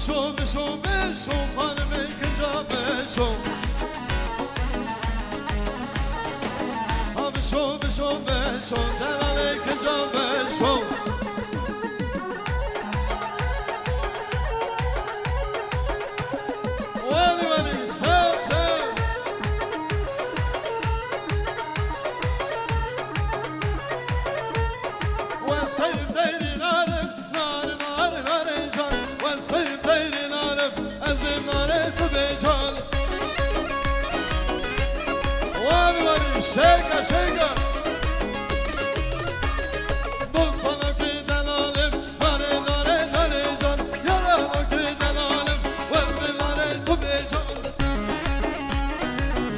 بشو بشو بشو خانم کنجا بشو بشو بشو بشو دلال کنجا بشو ولی ولی شو شو وسير تيري نارم نار نار نار جان وسير تيري نارم أزم نار تبجان ولی ولی شيكا شيكا دوستانم که دلالم نار نار نار جان یارانم که دلالم وزم نار تبجان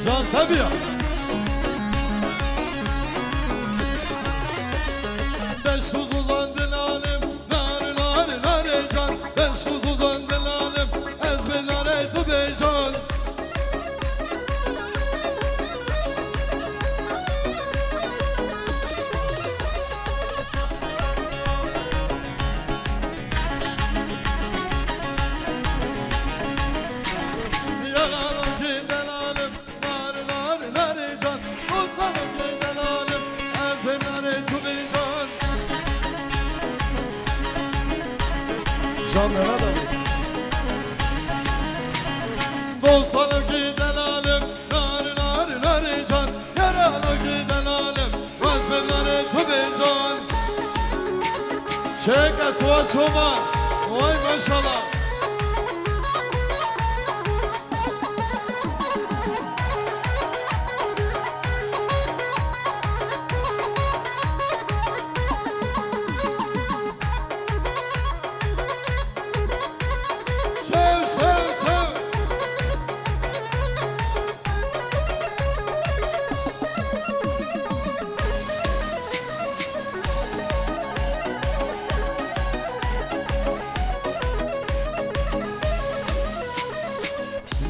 جان سبیا دشوز uzan delalim nar nar nar can deshuz uzan delalim ezbe nare tu bejan yalanım ki delalim nar nar nar can uzanım ki delalim ezbe nare tu bejan Canlara da dostlarım ki delalim nar nar nar can yaralı ki delalim vazbenare tubecan Şeka tuva çoban vay maşallah Sev sev sev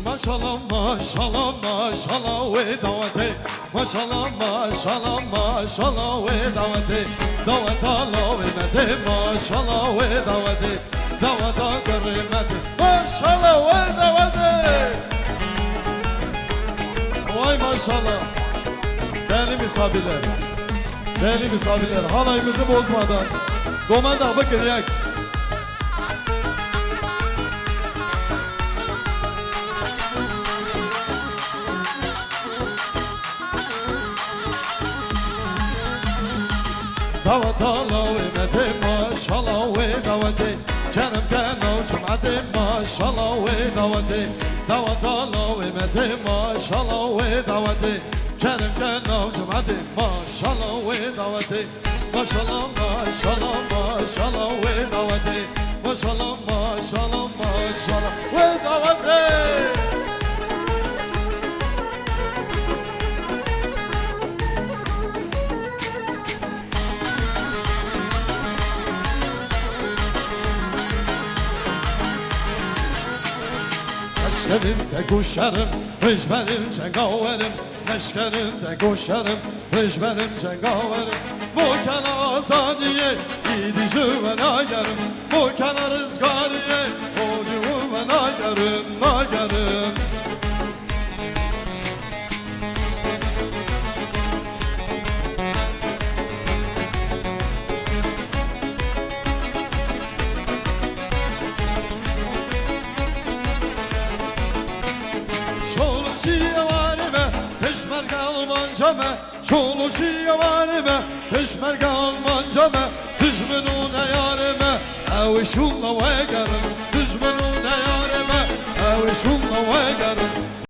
Maşallah maşallah maşallah ve davete Maşallah maşallah maşallah ve davete Davet Allah ve mete maşallah ve davete Davata kırmete maşallah ve davete Vay maşallah Değerli misafirler Değerli misafirler halayımızı bozmadan Domanda bakın yak دعوت الله ومتى ما شاء الله ودعوتي كرم كانوا جمعتي ما شاء الله ودعوتي دعوت الله ومتى ما شاء الله ودعوتي كرم كانوا جمعتي ما شاء الله ودعوتي ما شاء الله ما شاء الله ما شاء الله ودعوتي ما شاء الله ما شاء الله ما شاء الله ودعوتي Neşkerinde koşarım, rejberim cengaverim Neşkerinde koşarım, rejberim cengaverim Bu kana azadiye, gidişi ben agarım Bu kana rızgariye, ocuğu ben agarım, agarım Peşmerge Almancame, şolu şiye varime Peşmerge Almancame, düşmanune yarime Evi şunla ve garım, düşmanune yarime Evi şunla ve garım